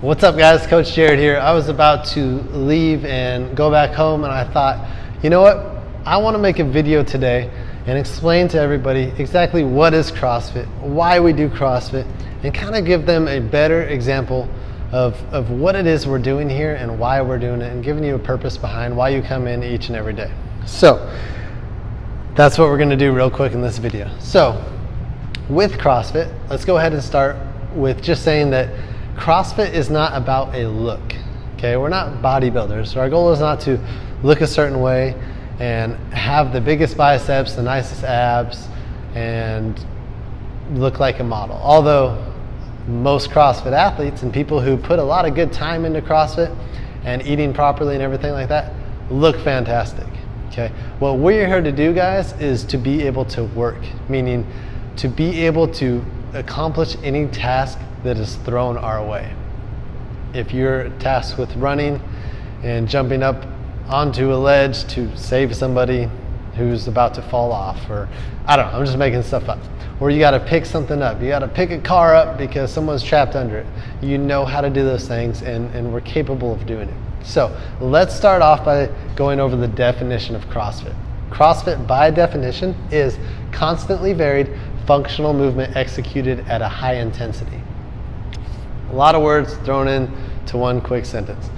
What's up, guys? Coach Jared here. I was about to leave and go back home, and I thought, you know what? I want to make a video today and explain to everybody exactly what is CrossFit, why we do CrossFit, and kind of give them a better example of what it is we're doing here and why we're doing it, and giving you a purpose behind why you come in each and every day. So that's what we're going to do real quick in this video. So with CrossFit, let's go ahead and start with just saying that CrossFit is not about a look. Okay, we're not bodybuilders. So our goal is not to look a certain way and have the biggest biceps, the nicest abs, and look like a model. Although most CrossFit athletes and people who put a lot of good time into CrossFit and eating properly and everything like that look fantastic. Okay, what we're here to do, guys, is to be able to work, meaning to be able to accomplish any task that is thrown our way. If you're tasked with running and jumping up onto a ledge to save somebody who's about to fall off, or I don't know, I'm just making stuff up. Or you gotta pick something up, you gotta pick a car up because someone's trapped under it. You know how to do those things, and we're capable of doing it. So let's start off by going over the definition of CrossFit. CrossFit, by definition, is constantly varied functional movement executed at a high intensity. A lot of words thrown in to one quick sentence.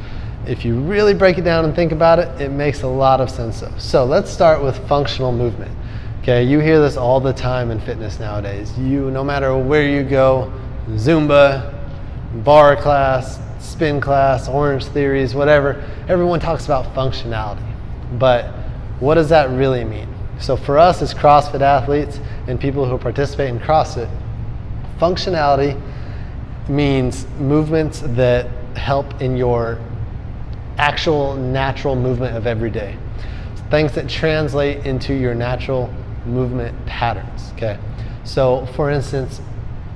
If you really break it down and think about it, it makes a lot of sense. So let's start with functional movement. Okay, you hear this all the time in fitness nowadays. No matter where you go, Zumba, bar class, spin class, Orange Theories, whatever, everyone talks about functionality. But what does that really mean? So for us as CrossFit athletes and people who participate in CrossFit, functionality means movements that help in your actual natural movement of every day. Things that translate into your natural movement patterns, okay? So for instance,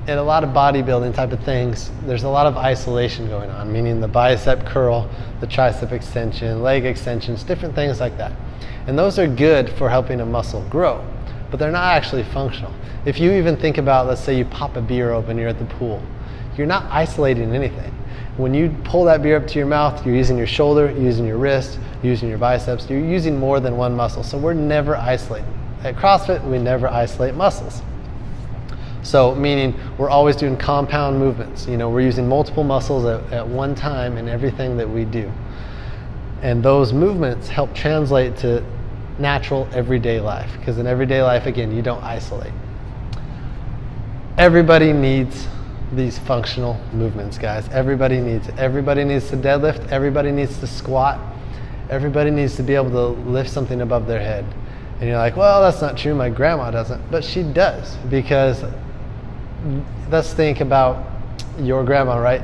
in a lot of bodybuilding type of things, there's a lot of isolation going on, meaning the bicep curl, the tricep extension, leg extensions, different things like that. And those are good for helping a muscle grow, but they're not actually functional. If you even think about, let's say you pop a beer open, you're at the pool, you're not isolating anything. When you pull that beer up to your mouth, you're using your shoulder, you're using your wrist, you're using your biceps, you're using more than one muscle. So we're never isolating. At CrossFit, we never isolate muscles. So meaning we're always doing compound movements. We're using multiple muscles at one time in everything that we do. And those movements help translate to natural everyday life, because in everyday life, again, you don't isolate. Everybody needs these functional movements, guys. Everybody needs it. Everybody needs to deadlift. Everybody needs to squat. Everybody needs to be able to lift something above their head. And you're like, well, that's not true. My grandma doesn't. But she does, because let's think about your grandma, right?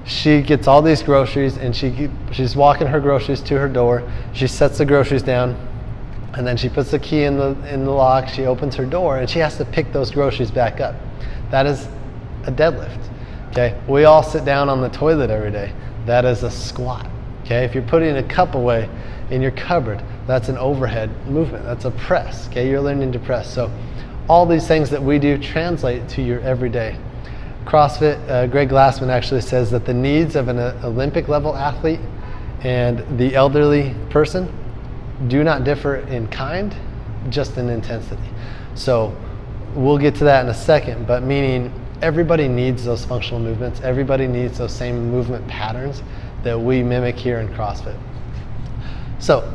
She gets all these groceries, and she's walking her groceries to her door. She sets the groceries down, and then she puts the key in the lock. She opens her door, and she has to pick those groceries back up. That is a deadlift. Okay, we all sit down on the toilet every day. That is a squat. Okay, if you're putting a cup away in your cupboard, that's an overhead movement. That's a press. Okay, you're learning to press. So all these things that we do translate to your everyday. CrossFit, Greg Glassman actually says that the needs of an Olympic level athlete and the elderly person do not differ in kind, just in intensity. So we'll get to that in a second, but meaning everybody needs those functional movements. Everybody needs those same movement patterns that we mimic here in CrossFit. So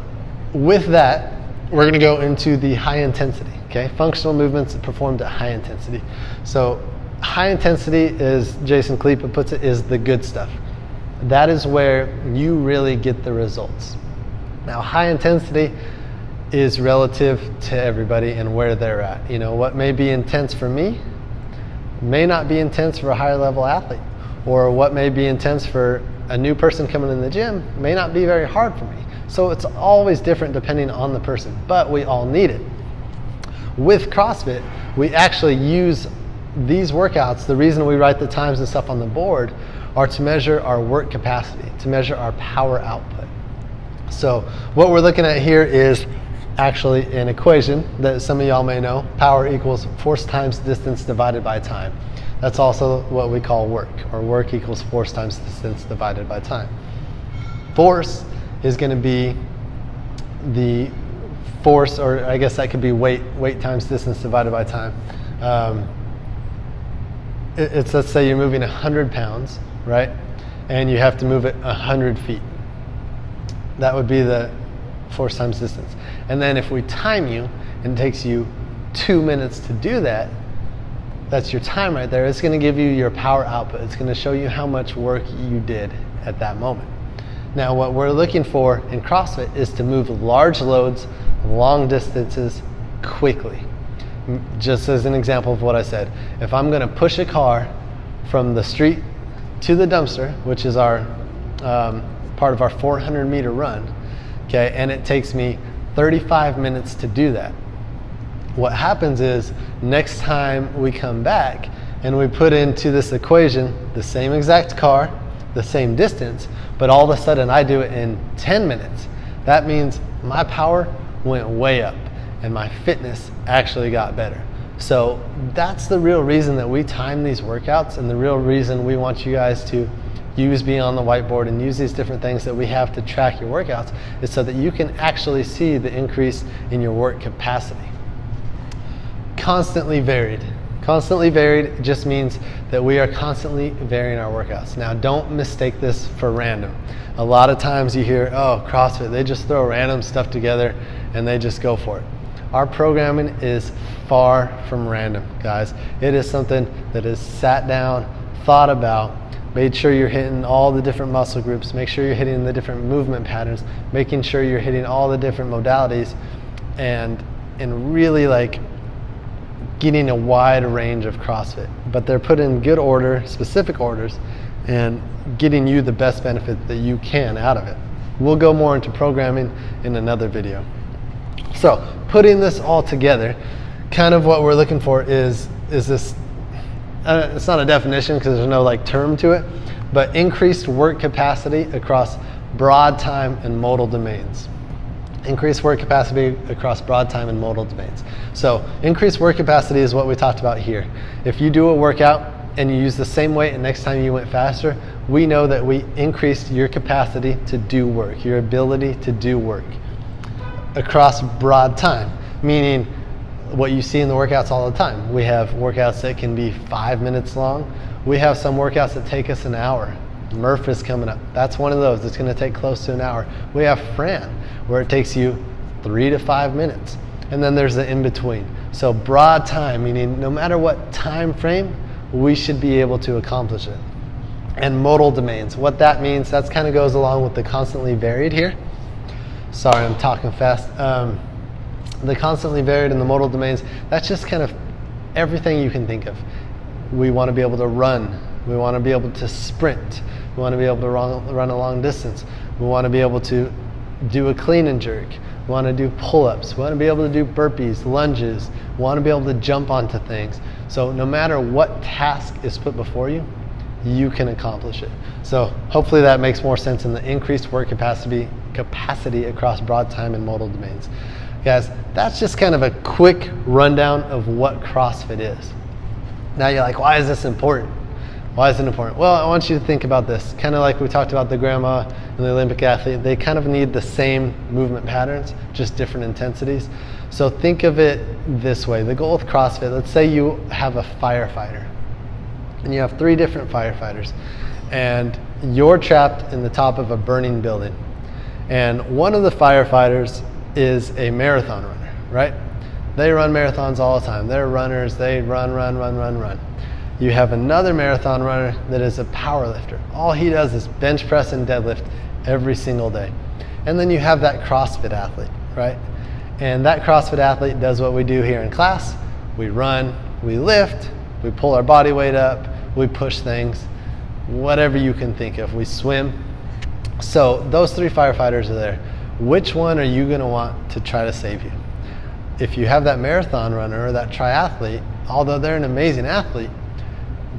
with that, we're going to go into the high intensity. Okay, functional movements performed at high intensity. So high intensity, as Jason Khalipas puts it, is the good stuff. That is where you really get the results. Now, high intensity is relative to everybody and where they're at. What may be intense for me may not be intense for a higher level athlete, or what may be intense for a new person coming in the gym may not be very hard for me. So it's always different depending on the person, but we all need it. With CrossFit, we actually use these workouts. The reason we write the times and stuff on the board are to measure our work capacity, to measure our power output. So what we're looking at here is actually an equation that some of y'all may know. Power equals force times distance divided by time. That's also what we call work, or work equals force times distance divided by time. Force is going to be the force, or I guess that could be weight times distance divided by time. Let's say you're moving 100 pounds, right? And you have to move it 100 feet. That would be the force times distance. And then if we time you, and it takes you 2 minutes to do that, that's your time right there. It's going to give you your power output. It's going to show you how much work you did at that moment. Now, what we're looking for in CrossFit is to move large loads, long distances, quickly. Just as an example of what I said, if I'm going to push a car from the street to the dumpster, which is our part of our 400-meter run, okay, and it takes me 35 minutes to do that. What happens is, next time we come back and we put into this equation the same exact car, the same distance, but all of a sudden I do it in 10 minutes. That means my power went way up and my fitness actually got better. So that's the real reason that we time these workouts, and the real reason we want you guys to use Beyond the Whiteboard and use these different things that we have to track your workouts, is so that you can actually see the increase in your work capacity. Constantly varied. Constantly varied just means that we are constantly varying our workouts. Now, don't mistake this for random. A lot of times you hear, oh, CrossFit, they just throw random stuff together and they just go for it. Our programming is far from random, guys. It is something that is sat down, thought about, made sure you're hitting all the different muscle groups, make sure you're hitting the different movement patterns, making sure you're hitting all the different modalities, and really like getting a wide range of CrossFit, but they're put in good order, specific orders, and getting you the best benefit that you can out of it. We'll go more into programming in another video. So putting this all together, kind of what we're looking for is this, it's not a definition because there's no like term to it, but increased work capacity across broad time and modal domains. Increased work capacity across broad time and modal domains. So increased work capacity is what we talked about here. If you do a workout and you use the same weight and next time you went faster, we know that we increased your capacity to do work, your ability to do work across broad time, meaning what you see in the workouts all the time. We have workouts that can be 5 minutes long. We have some workouts that take us an hour. Murph is coming up. That's one of those. It's going to take close to an hour. We have Fran, where it takes you 3 to 5 minutes. And then there's the in-between. So broad time, meaning no matter what time frame, we should be able to accomplish it. And modal domains, what that means, that kind of goes along with the constantly varied here. Sorry, I'm talking fast. The constantly varied and the modal domains, that's just kind of everything you can think of. We want to be able to run. We want to be able to sprint. We want to be able to run a long distance. We want to be able to do a clean and jerk. We want to do pull-ups. We want to be able to do burpees, lunges. We want to be able to jump onto things. So no matter what task is put before you, you can accomplish it. So hopefully that makes more sense in the increased work capacity across broad time and modal domains. Guys, that's just kind of a quick rundown of what CrossFit is. Now you're like, why is this important? Why is it important? Well, I want you to think about this. Kind of like we talked about the grandma and the Olympic athlete, they kind of need the same movement patterns, just different intensities. So think of it this way. The goal with CrossFit, let's say you have a firefighter and you have 3 different firefighters and you're trapped in the top of a burning building. And one of the firefighters is a marathon runner, right? They run marathons all the time. They're runners, they run. You have another marathon runner that is a power lifter. All he does is bench press and deadlift every single day. And then you have that CrossFit athlete, right? And that CrossFit athlete does what we do here in class. We run, we lift, we pull our body weight up, we push things, whatever you can think of. We swim. So those 3 firefighters are there. Which one are you gonna want to try to save you? If you have that marathon runner or that triathlete, although they're an amazing athlete,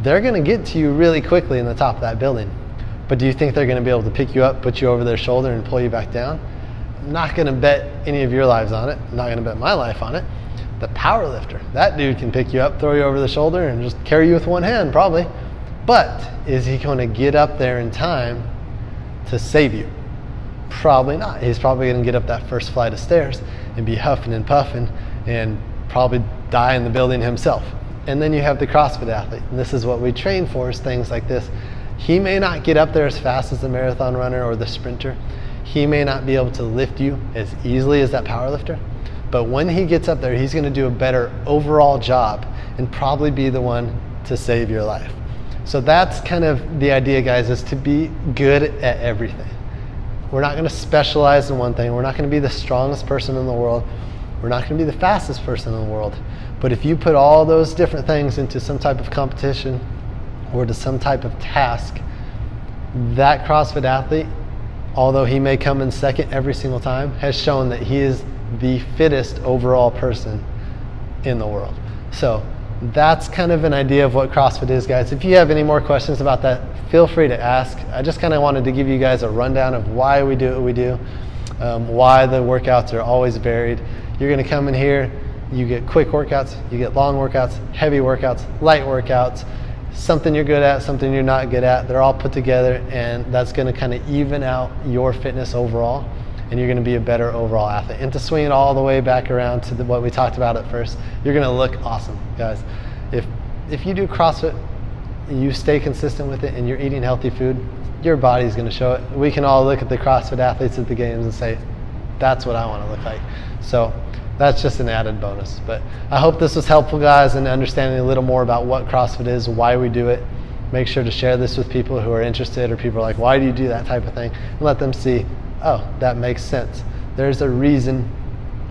they're gonna get to you really quickly in the top of that building. But do you think they're gonna be able to pick you up, put you over their shoulder and pull you back down? I'm not gonna bet any of your lives on it. I'm not gonna bet my life on it. the power lifter. That dude can pick you up, throw you over the shoulder, and just carry you with one hand, probably. But is he going to get up there in time to save you? Probably not. He's probably going to get up that first flight of stairs and be huffing and puffing and probably die in the building himself. And then you have the CrossFit athlete, and this is what we train for, is things like this. He may not get up there as fast as the marathon runner or the sprinter. He may not be able to lift you as easily as that power lifter, but when he gets up there, he's going to do a better overall job and probably be the one to save your life. So that's kind of the idea, guys, is to be good at everything. We're not going to specialize in one thing. We're not going to be the strongest person in the world. We're not going to be the fastest person in the world. But if you put all those different things into some type of competition or to some type of task, that CrossFit athlete, although he may come in second every single time, has shown that he is the fittest overall person in the world. So that's kind of an idea of what CrossFit is, guys. If you have any more questions about that, feel free to ask. I just kind of wanted to give you guys a rundown of why we do what we do, why the workouts are always varied. You're going to come in here, you get quick workouts, you get long workouts, heavy workouts, light workouts, something you're good at, something you're not good at. They're all put together, and that's going to kind of even out your fitness overall, and you're going to be a better overall athlete. And to swing it all the way back around to what we talked about at first, you're going to look awesome, guys. If you do CrossFit, you stay consistent with it, and you're eating healthy food, your body's going to show it. We can all look at the CrossFit athletes at the games and say, that's what I want to look like. So that's just an added bonus. But I hope this was helpful, guys, in understanding a little more about what CrossFit is, why we do it. Make sure to share this with people who are interested, or people are like, why do you do that type of thing? And let them see, oh, that makes sense. There's a reason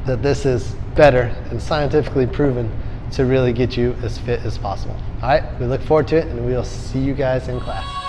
that this is better and scientifically proven to really get you as fit as possible. All right, we look forward to it, and we'll see you guys in class.